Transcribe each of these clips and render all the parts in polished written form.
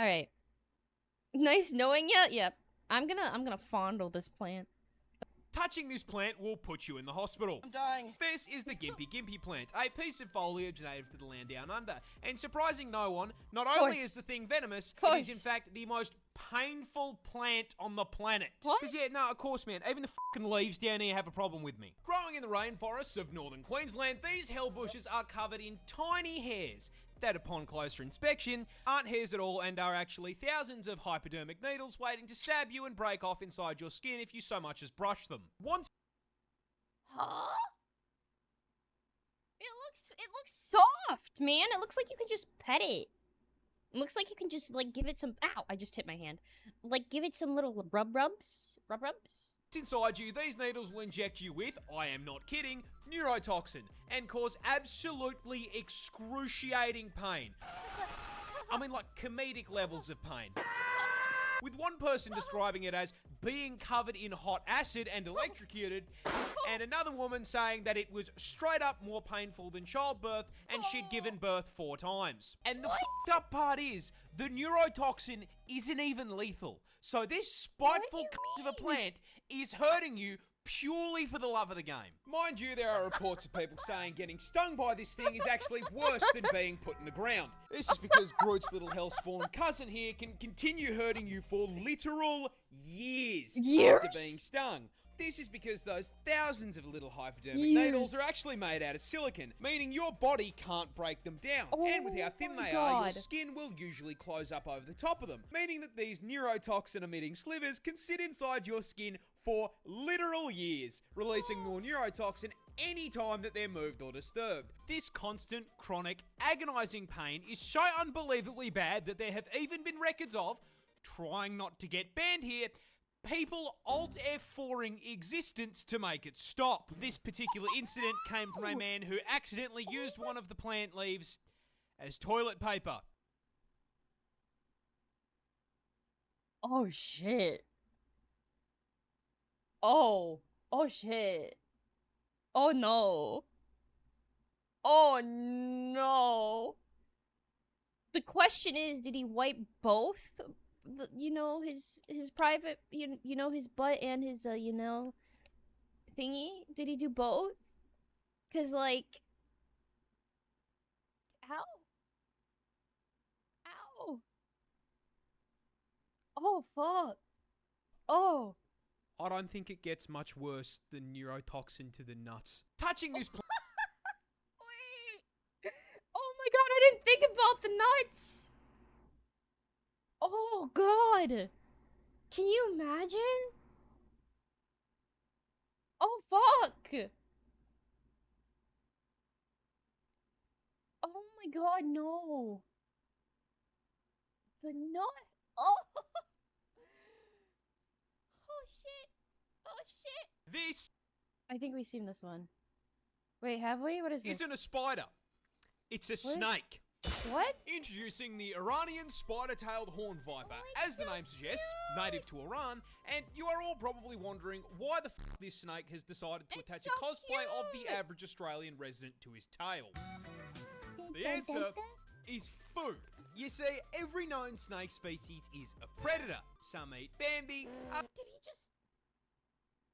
Alright. Nice knowing you. Yep. I'm gonna fondle this plant. Touching this plant will put you in the hospital. I'm dying. This is the Gimpy plant, a piece of foliage native to the land down under. And surprising no one, not only is the thing venomous, it is in fact the most painful plant on the planet. What? Because yeah, no, of course, man, even the fucking leaves down here have a problem with me. Growing in the rainforests of northern Queensland, these hell bushes are covered in tiny hairs that upon closer inspection aren't hairs at all and are actually thousands of hypodermic needles waiting to stab you and break off inside your skin if you so much as brush them. Once Huh? It looks soft, man. It looks like you can just pet it. It looks like you can just like give it some ow, I just hit my hand. Like give it some little rubs. inside you, these needles will inject you with, I am not kidding, neurotoxin and cause absolutely excruciating pain. I mean like comedic levels of pain. With one person describing it as being covered in hot acid and electrocuted, and another woman saying that it was straight up more painful than childbirth and she'd given birth 4 times. And the fucked up part is, the neurotoxin isn't even lethal. So this spiteful of a plant is hurting you purely for the love of the game. Mind you, there are reports of people saying getting stung by this thing is actually worse than being put in the ground. This is because Groot's little hellspawn cousin here can continue hurting you for literal years after being stung. This is because those thousands of little hypodermic needles are actually made out of silicon, meaning your body can't break them down. And with how thin they are, your skin will usually close up over the top of them, meaning that these neurotoxin-emitting slivers can sit inside your skin for literal years, releasing more neurotoxin any time that they're moved or disturbed. This constant, chronic, agonizing pain is so unbelievably bad that there have even been records of, trying not to get banned here, people Alt F4ing existence to make it stop. This particular incident came from a man who accidentally used one of the plant leaves as toilet paper. Oh shit. Oh shit. Oh no. Oh no. The question is, did he wipe both? You know, his private, you know, his butt and his, you know, thingy? Did he do both? Cause like, ow. Ow. Oh, fuck. Oh. I don't think it gets much worse than neurotoxin to the nuts. Touching this Wait. Oh my god, I didn't think about the nuts. Oh god. Can you imagine? Oh fuck. Oh my god, no. The nut. Oh. Oh shit. Oh shit. This I think we've seen this one. Wait, have we? What is this? isn't a spider. It's a snake. What? Introducing the Iranian spider-tailed horned viper. As the name suggests, native to Iran, and you are all probably wondering why the f this snake has decided to attach a cosplay of the average Australian resident to his tail. The answer is food. You see, every known snake species is a predator. Some eat Bambi.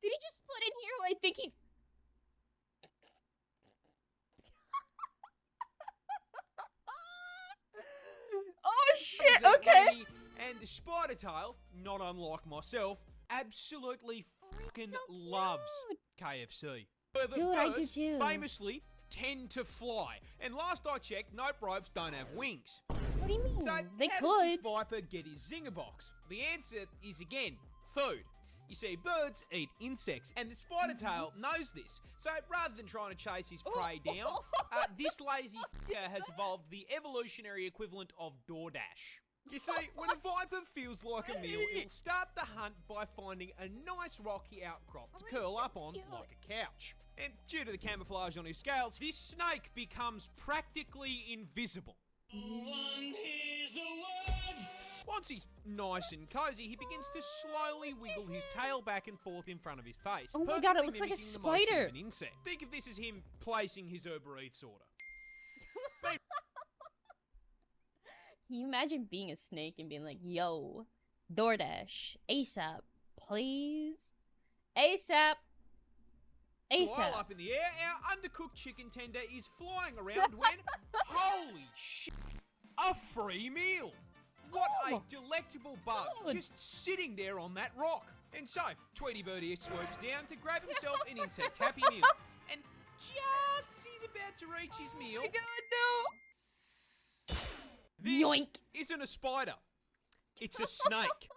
Did he just put in here who I think he... Oh shit, okay. And the spider tail, not unlike myself, absolutely fucking loves KFC. But the I do birds too. famously tend to fly. And last I checked, nope ropes don't have wings. What do you mean? So They how could. does this viper get his zinger box? The answer is again, food. You see, birds eat insects, and the spider tail knows this. So rather than trying to chase his prey down, this lazy f***er has evolved the evolutionary equivalent of DoorDash. You see, when a viper feels like a meal, it'll start the hunt by finding a nice rocky outcrop to curl up on like a couch. And due to the camouflage on his scales, this snake becomes practically invisible. Once he's nice and cozy, he begins to slowly wiggle his tail back and forth in front of his face. Oh my god, it looks like a mimicking the motion spider. of an insect. Think of this as him placing his Uber Eats order. Can you imagine being a snake and being like, yo, DoorDash, ASAP, please? ASAP, While ASAP. up in the air, our undercooked chicken tender is flying around when, holy shit, a free meal! What a delectable bug just sitting there on that rock. And so, Tweety Birdie swoops down to grab himself an insect Happy Meal. And just as he's about to reach his meal, Oh my god, no! this Yoink. isn't a spider. It's a snake.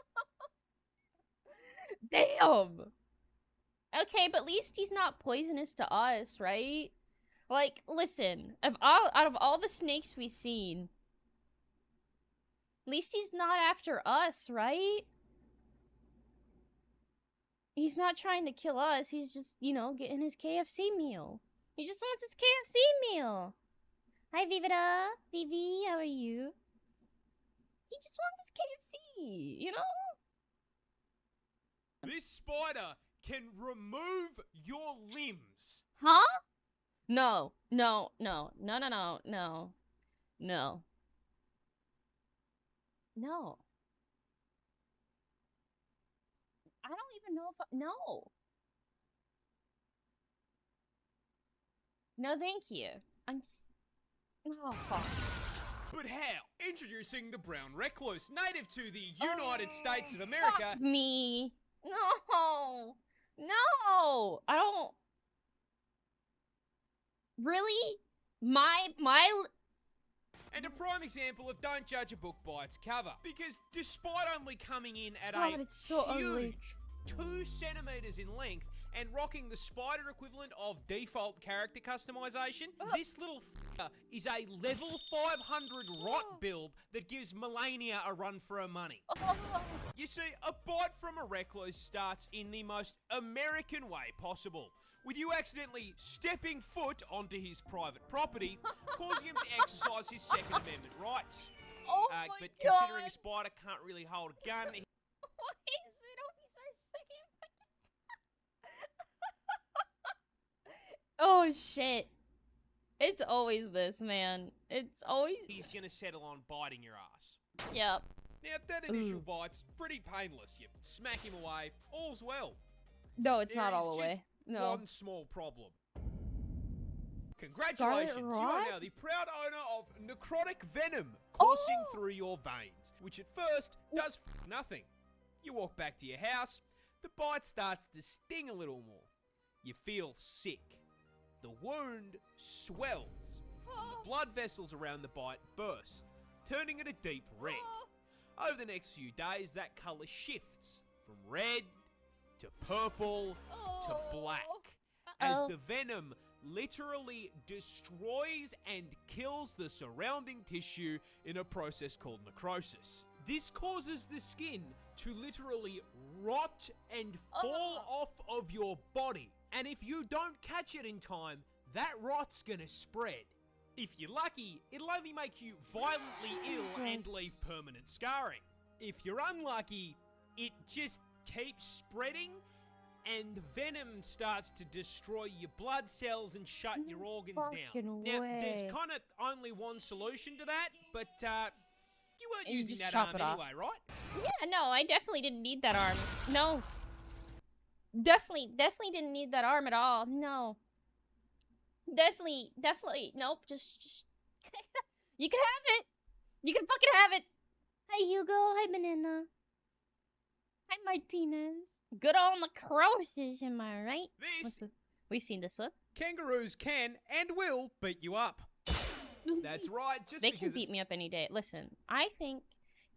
Damn! Okay, but at least he's not poisonous to us, right? Like, listen, out of all the snakes we've seen, at least he's not after us, right? He's not trying to kill us, he's just, you know, getting his KFC meal. He just wants his KFC meal. Hi, Vivida. Vivi, how are you? He just wants his KFC, you know? This spider can remove your limbs. Huh? No, no, no, no, no, no, no, no. No. I don't even know if no. No, thank you. Oh, fuck. But how? Introducing the brown recluse, native to the United States of America. Fuck me. No. No. I don't. Really? And a prime example of don't judge a book by its cover. Because despite only coming in at God, it's so ugly. 2 centimeters in length and rocking the spider equivalent of default character customization, this little is a level 500 rot build that gives Melania a run for her money. You see, a bite from a recluse starts in the most American way possible, with you accidentally stepping foot onto his private property, causing him to exercise his Second Amendment rights. Oh my but God. considering a spider can't really hold a gun, Why is it always our second? Oh shit. It's always this, man. It's always. he's gonna settle on biting your ass. Yep. Now, that initial bite's pretty painless. You smack him away, all's well. No, it's There not is all the way. just No. one small problem. Congratulations, you Scarlet are Rot? now the proud owner of necrotic venom coursing Oh! through your veins, which at first does nothing. You walk back to your house, the bite starts to sting a little more. You feel sick. The wound swells. The blood vessels around the bite burst, turning it a deep red. Over the next few days, that colour shifts from red to purple to black as the venom literally destroys and kills the surrounding tissue in a process called necrosis. This causes the skin to literally rot and fall off of your body. And if you don't catch it in time, that rot's gonna spread. If you're lucky, it'll only make you violently ill and leave permanent scarring. If you're unlucky, it just keeps spreading and the venom starts to destroy your blood cells and shut your organs down. Now, there's kind of only one solution to that, but you weren't You using just that arm chop it off. anyway, right? Yeah, no, I definitely didn't need that arm. No. Definitely didn't need that arm at all. No. Definitely, nope, just you can have it! You can fucking have it! Hi, Hugo. Hi, Banana. Hi, Martinez. Good old necrosis, am I right? We've seen this one. Kangaroos can and will beat you up. That's right, just They because can beat me up any day. Listen, I think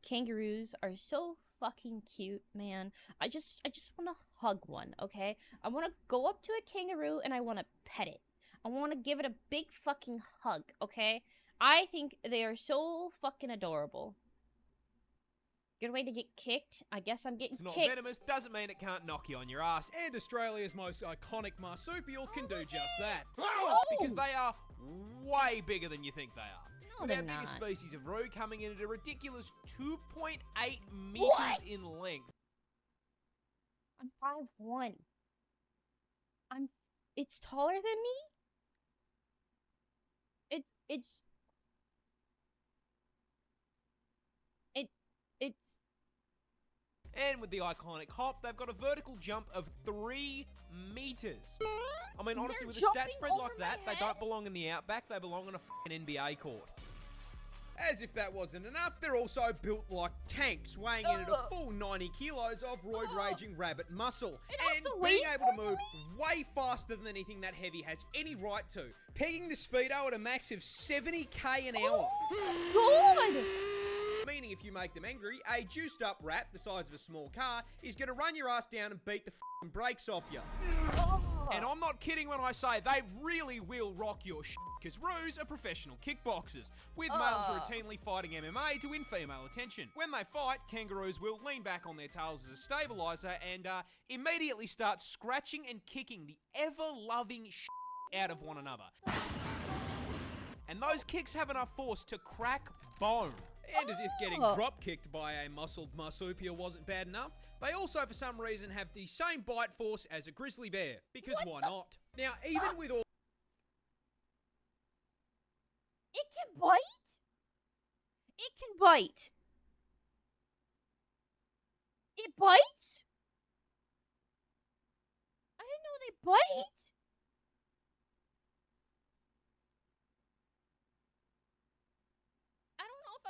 kangaroos are so fucking cute, man. I just want to hug one, okay? I want to go up to a kangaroo and I want to pet it. I want to give it a big fucking hug, okay? I think they are so fucking adorable. Good way to get kicked. I guess I'm getting it's not kicked. venomous, doesn't mean it can't knock you on your ass. And Australia's most iconic marsupial can do just that. Because they are way bigger than you think they are. No, With they're our biggest not. species of roo coming in at a ridiculous 2.8 meters in length. I'm 5'1". It's taller than me? It's It's... And with the iconic hop, they've got a vertical jump of 3 meters. I mean, honestly, with a stat spread like that, they don't belong in the outback, they belong on a f***ing NBA court. As if that wasn't enough, they're also built like tanks, weighing in at a full 90 kilos of roid-raging rabbit muscle. And being able to move way faster than anything that heavy has any right to. Pegging the speedo at a max of 70k an hour. God! Meaning if you make them angry, a juiced up rat the size of a small car is going to run your ass down and beat the f***ing brakes off you. And I'm not kidding when I say they really will rock your shit, because Roos are professional kickboxers, with males routinely fighting MMA to win female attention. When they fight, kangaroos will lean back on their tails as a stabilizer and immediately start scratching and kicking the ever-loving shit out of one another. And those kicks have enough force to crack bone. And as if getting drop-kicked by a muscled marsupial wasn't bad enough, they also, for some reason, have the same bite force as a grizzly bear. Because why not? Now, even with all... It can bite? It can bite. It bites? I didn't know they bite.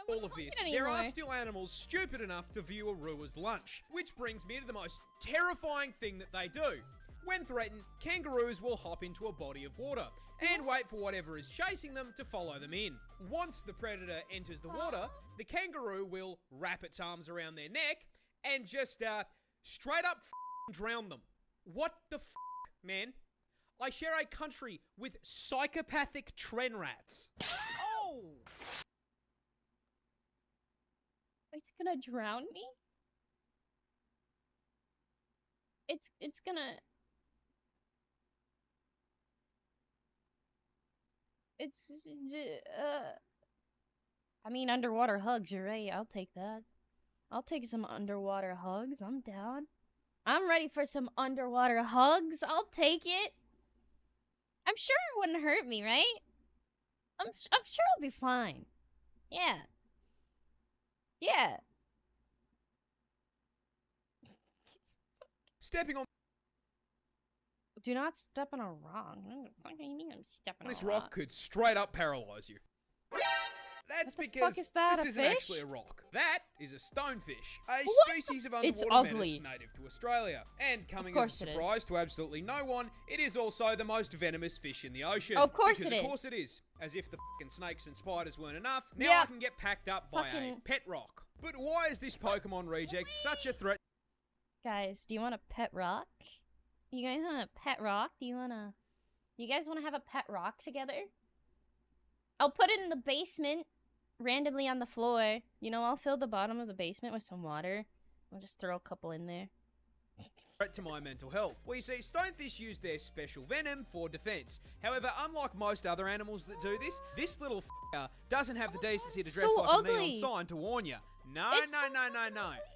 All of this, there are still animals stupid enough to view a Rua's lunch. Which brings me to the most terrifying thing that they do. When threatened, kangaroos will hop into a body of water and wait for whatever is chasing them to follow them in. Once the predator enters the water, the kangaroo will wrap its arms around their neck and just straight up drown them. What the man? I share a country with psychopathic tren rats. Oh! It's gonna drown me? It's gonna... It's... I mean, underwater hugs, you're right. I'll take that. I'll take some underwater hugs. I'm down. I'm ready for some underwater hugs. I'll take it. I'm sure it wouldn't hurt me, right? I'm sure I'll be fine. Yeah. Yeah. Stepping on... Do not step on a rock. What do you mean I'm stepping on a rock? This rock could straight up paralyze you. That's because is that, this a isn't fish? actually a rock. That is a stonefish, a species of underwater menace native to Australia. And coming as a surprise to absolutely no one, it is also the most venomous fish in the ocean. Of course it is. Of course it is. As if the fucking snakes and spiders weren't enough, now I can get packed up by a pet rock. But why is this Pokemon reject such a threat? Guys, do you want a pet rock? You guys want a pet rock? You guys want to have a pet rock together? I'll put it in the basement, randomly on the floor. You know, I'll fill the bottom of the basement with some water. I'll just throw a couple in there. Threat to my mental health. We see stonefish use their special venom for defense. However, unlike most other animals that do this, this little f***er doesn't have the decency to dress like a neon sign to warn you. No.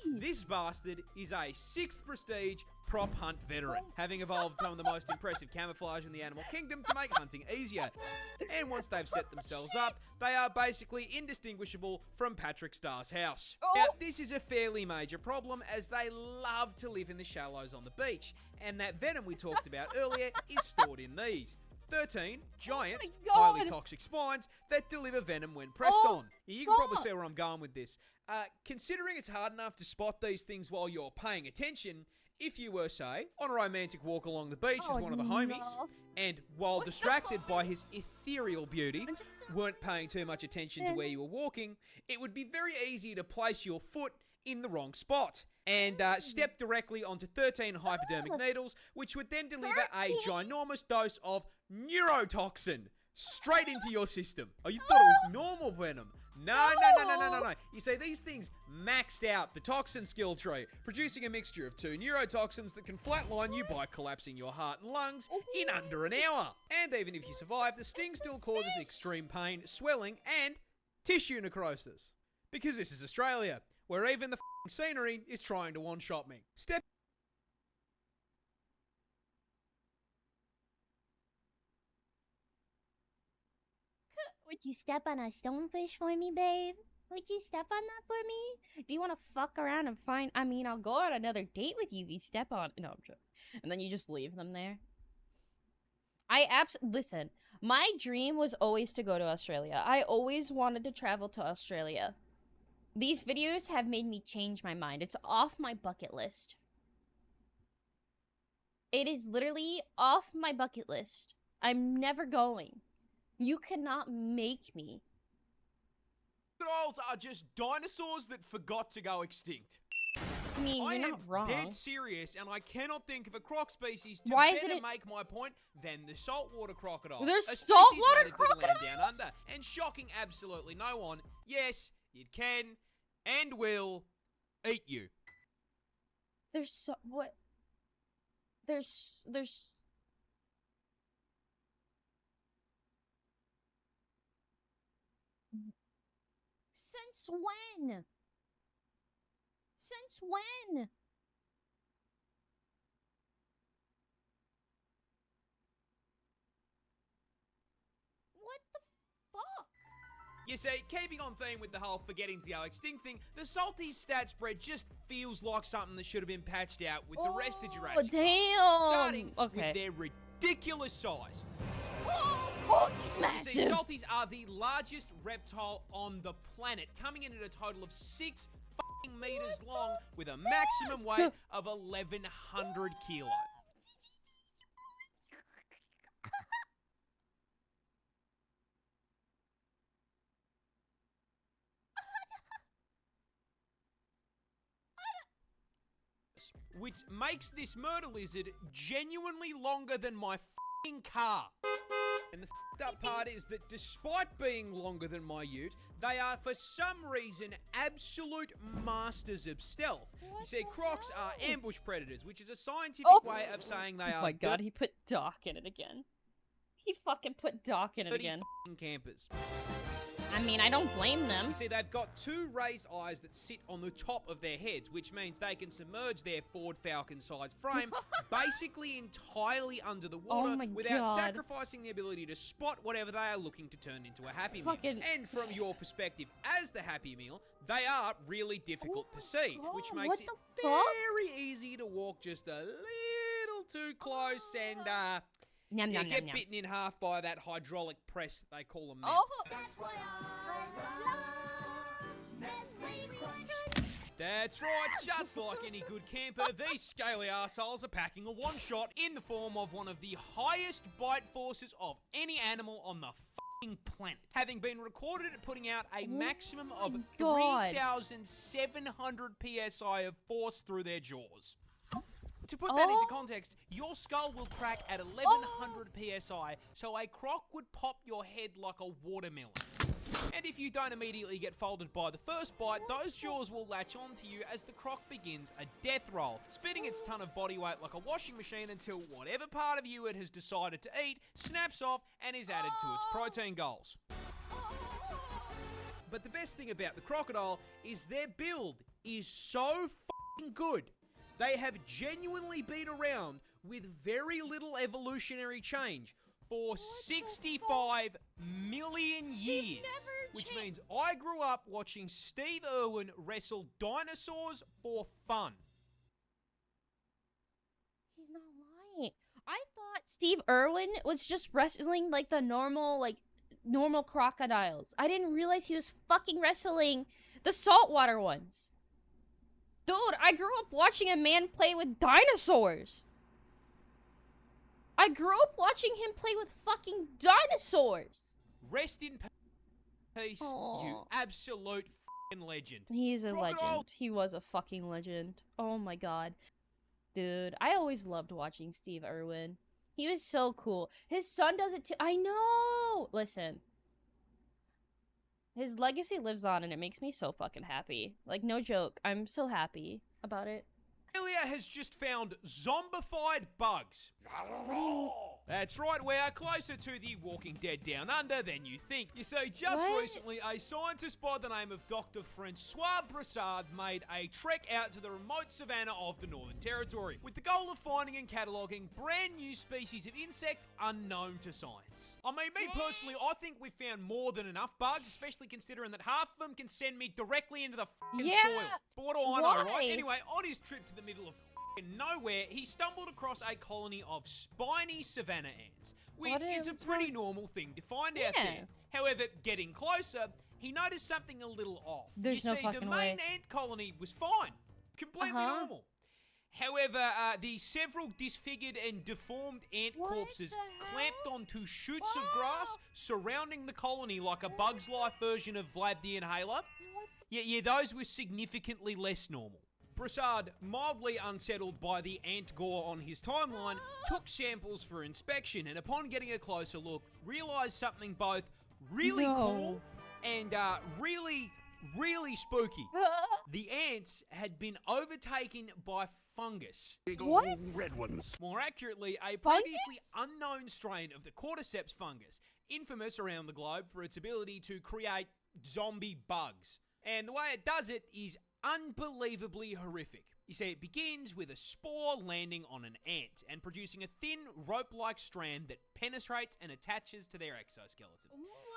This bastard is a 6th prestige prop hunt veteran, having evolved some of the most impressive camouflage in the animal kingdom to make hunting easier. And once they've set themselves up, they are basically indistinguishable from Patrick Starr's house. Now, this is a fairly major problem as they love to live in the shallows on the beach, and that venom we talked about earlier is stored in these 13 giant, highly toxic spines that deliver venom when pressed on. You can probably see where I'm going with this. Considering it's hard enough to spot these things while you're paying attention, if you were, say, on a romantic walk along the beach with one of the homies, and while distracted by his ethereal beauty, weren't paying too much attention to where you were walking, it would be very easy to place your foot in the wrong spot and step directly onto 13 hypodermic needles, which would then deliver a ginormous dose of neurotoxin straight into your system. Oh, you thought it was normal venom. No. You see, these things maxed out the toxin skill tree, producing a mixture of 2 neurotoxins that can flatline you by collapsing your heart and lungs in under an hour. And even if you survive, the sting still causes extreme pain, swelling, and tissue necrosis. Because this is Australia, where even the f***ing scenery is trying to one-shot me. Would you step on a stonefish for me, babe? Would you step on that for me? Do you want to fuck around and find? I mean, I'll go on another date with you if you step on. No, I'm joking. And then you just leave them there. Listen. My dream was always to go to Australia. I always wanted to travel to Australia. These videos have made me change my mind. It's off my bucket list. It is literally off my bucket list. I'm never going. You cannot make me. Crocodiles are just dinosaurs that forgot to go extinct. I mean, you're not wrong. I am dead serious, and I cannot think of a croc species to make my point than the saltwater crocodile. There's saltwater crocodiles? Down under, and shocking absolutely no one, yes, it can and will eat you. What? There's Since when? Since when? What the fuck? You see, keeping on theme with the whole forgetting to go extinct thing, the salty stat spread just feels like something that should have been patched out with the rest of Jurassic Park, starting with their ridiculous size. Oh, he's massive. You see, salties are the largest reptile on the planet, coming in at a total of 6 meters long with a maximum weight of 1,100 kilos. Which makes this murder lizard genuinely longer than my f***ing car. And the f***ed up part is that despite being longer than my ute, they are for some reason absolute masters of stealth. You see, crocs are ambush predators, which is a scientific way of saying they are— Oh my god, he put Doc in it again. He fucking put Doc in it again. Campers. I mean, I don't blame them. You see, they've got 2 raised eyes that sit on the top of their heads, which means they can submerge their Ford Falcon-sized frame basically entirely under the water without sacrificing the ability to spot whatever they are looking to turn into a Happy Meal. And from your perspective as the Happy Meal, they are really difficult to see, which makes it very easy to walk just a little too close and get bitten in half by that hydraulic press they call a mouth. That's why I love Nestle Crunch. That's right, just like any good camper, these scaly arseholes are packing a one-shot in the form of one of the highest bite forces of any animal on the f***ing planet, having been recorded at putting out a maximum of 3,700 psi of force through their jaws. To put that into context, your skull will crack at 1,100 psi, so a croc would pop your head like a watermelon. And if you don't immediately get folded by the first bite, those jaws will latch onto you as the croc begins a death roll, spitting its ton of body weight like a washing machine until whatever part of you it has decided to eat snaps off and is added to its protein goals. But the best thing about the crocodile is their build is so f***ing good. They have genuinely been around with very little evolutionary change for 65 million years. Which means I grew up watching Steve Irwin wrestle dinosaurs for fun. He's not lying. I thought Steve Irwin was just wrestling like the normal crocodiles. I didn't realize he was fucking wrestling the saltwater ones. Dude, I grew up watching a man play with dinosaurs. I grew up watching him play with fucking dinosaurs. Rest in peace, you absolute f***ing legend. He's a legend. He was a fucking legend. Oh my god. Dude, I always loved watching Steve Irwin. He was so cool. His son does it too. I know! Listen. His legacy lives on and it makes me so fucking happy. Like, no joke. I'm so happy about it. Australia has just found zombified bugs. That's right, we are closer to the Walking Dead Down Under than you think. You see, just What? recently, a scientist by the name of Dr. Francois Brassard made a trek out to the remote savannah of the Northern Territory, with the goal of finding and cataloguing brand new species of insect unknown to science. I mean, me personally, I think we've found more than enough bugs, especially considering that half of them can send me directly into the f***ing Yeah, soil. But what do I know, why? right? Anyway, on his trip to the middle of nowhere, he stumbled across a colony of spiny savanna ants, which is a pretty normal thing to find out there. However, getting closer, he noticed something a little off. There's you no see, fucking the way. main ant colony was fine, completely normal. However, the several disfigured and deformed ant What corpses the hell? clamped onto shoots of grass surrounding the colony like a Bug's Life version of Vlad the Inhaler. Yeah, those were significantly less normal. Brassard, mildly unsettled by the ant gore on his timeline, took samples for inspection and upon getting a closer look, realised something both really cool and really spooky. The ants had been overtaken by fungus. What? Red ones. More accurately, a Fungus? previously unknown strain of the cordyceps fungus, infamous around the globe for its ability to create zombie bugs. And the way it does it is unbelievably horrific. You see, it begins with a spore landing on an ant and producing a thin rope-like strand that penetrates and attaches to their exoskeleton.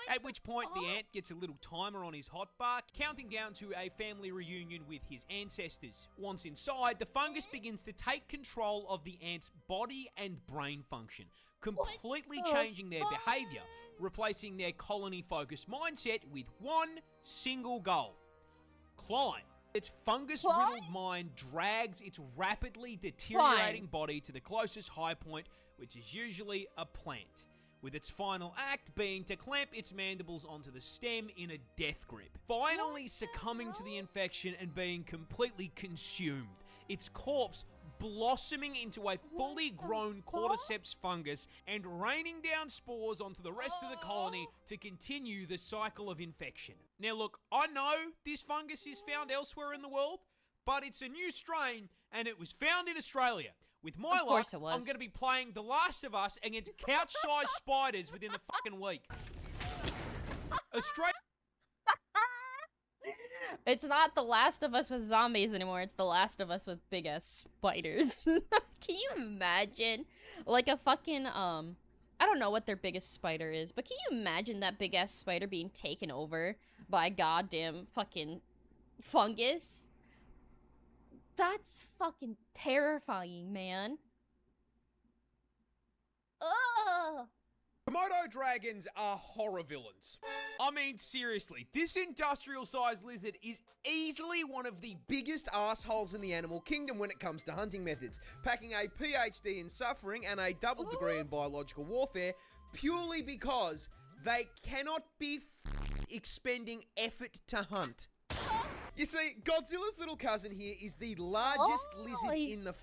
At which point the ant gets a little timer on his hotbar, counting down to a family reunion with his ancestors. Once inside, the fungus begins to take control of the ant's body and brain function, completely changing their behavior, replacing their colony-focused mindset with one single goal: climb. Its fungus-riddled mind drags its rapidly deteriorating body to the closest high point, which is usually a plant, with its final act being to clamp its mandibles onto the stem in a death grip, finally succumbing to the infection and being completely consumed, its corpse blossoming into a fully grown cordyceps fungus and raining down spores onto the rest of the colony to continue the cycle of infection. Now look, I know this fungus is found elsewhere in the world, but it's a new strain and it was found in Australia. With my Of course luck, it was. I'm going to be playing The Last of Us against couch-sized spiders within the fucking week. Australia. It's not The Last of Us with zombies anymore. It's The Last of Us with big ass spiders. Can you imagine? Like a fucking, I don't know what their biggest spider is, but can you imagine that big ass spider being taken over by goddamn fucking fungus? That's fucking terrifying, man. Ugh. Komodo dragons are horror villains. I mean, seriously, this industrial-sized lizard is easily one of the biggest assholes in the animal kingdom when it comes to hunting methods, packing a PhD in suffering and a double degree in biological warfare purely because they cannot be expending effort to hunt. You see, Godzilla's little cousin here is the largest lizard in the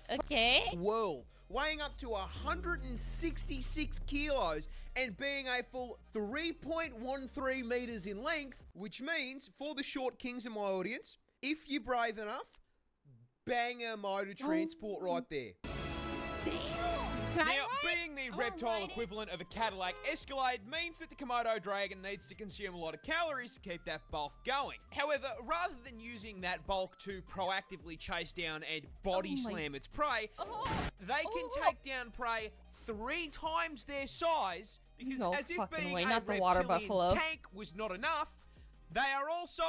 world, weighing up to 166 kilos and being a full 3.13 meters in length, which means, for the short kings in my audience, if you're brave enough, banger motor transport right there. Now, being the reptile equivalent of a Cadillac Escalade means that the Komodo dragon needs to consume a lot of calories to keep that bulk going. However, rather than using that bulk to proactively chase down and body slam its prey, they can take down prey 3 times their size because as if being a reptilian tank was not enough, they are also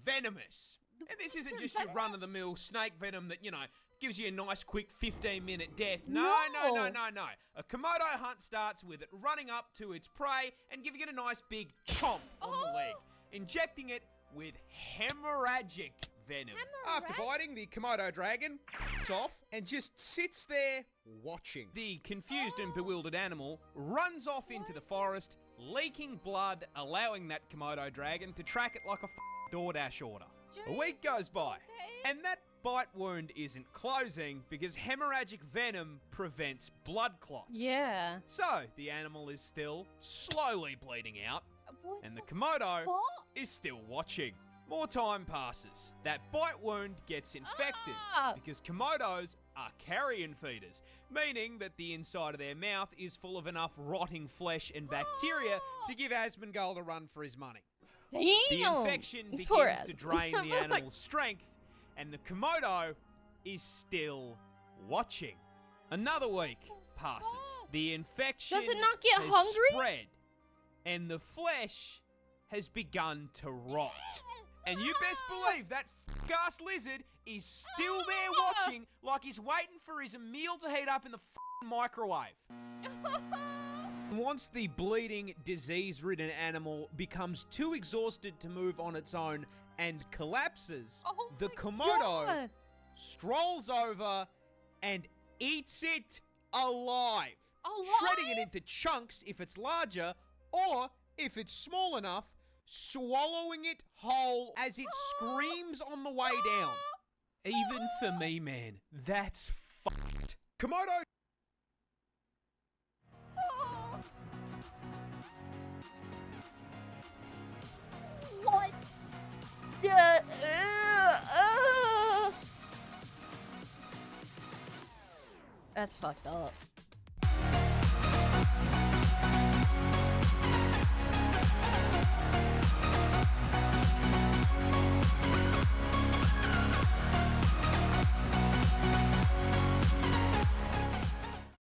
venomous. And this isn't just your run-of-the-mill snake venom that, you know, gives you a nice quick 15-minute death. No. A Komodo hunt starts with it running up to its prey and giving it a nice big chomp on the leg, injecting it with hemorrhagic venom. After biting, the Komodo dragon off and just sits there watching. The confused and bewildered animal runs off into the forest, leaking blood, allowing that Komodo dragon to track it like a DoorDash order. A week goes by, and that bite wound isn't closing because hemorrhagic venom prevents blood clots. Yeah. So, the animal is still slowly bleeding out, and the Komodo is still watching. More time passes. That bite wound gets infected because Komodos are carrion feeders, meaning that the inside of their mouth is full of enough rotting flesh and bacteria to give Asmongold a run for his money. Damn. The infection Poor begins to Az. drain the animal's strength, and the Komodo is still watching. Another week passes. The infection Does it not get has hungry? spread, and the flesh has begun to rot. And you best believe that ass lizard is still there watching like he's waiting for his meal to heat up in the microwave. Once the bleeding, disease-ridden animal becomes too exhausted to move on its own and collapses, Oh the my Komodo God. strolls over and eats it alive, shredding it into chunks if it's larger, or if it's small enough, swallowing it whole as it screams on the way down. Even for me, man, that's fucked. Komodo. What? Yeah. That's fucked up.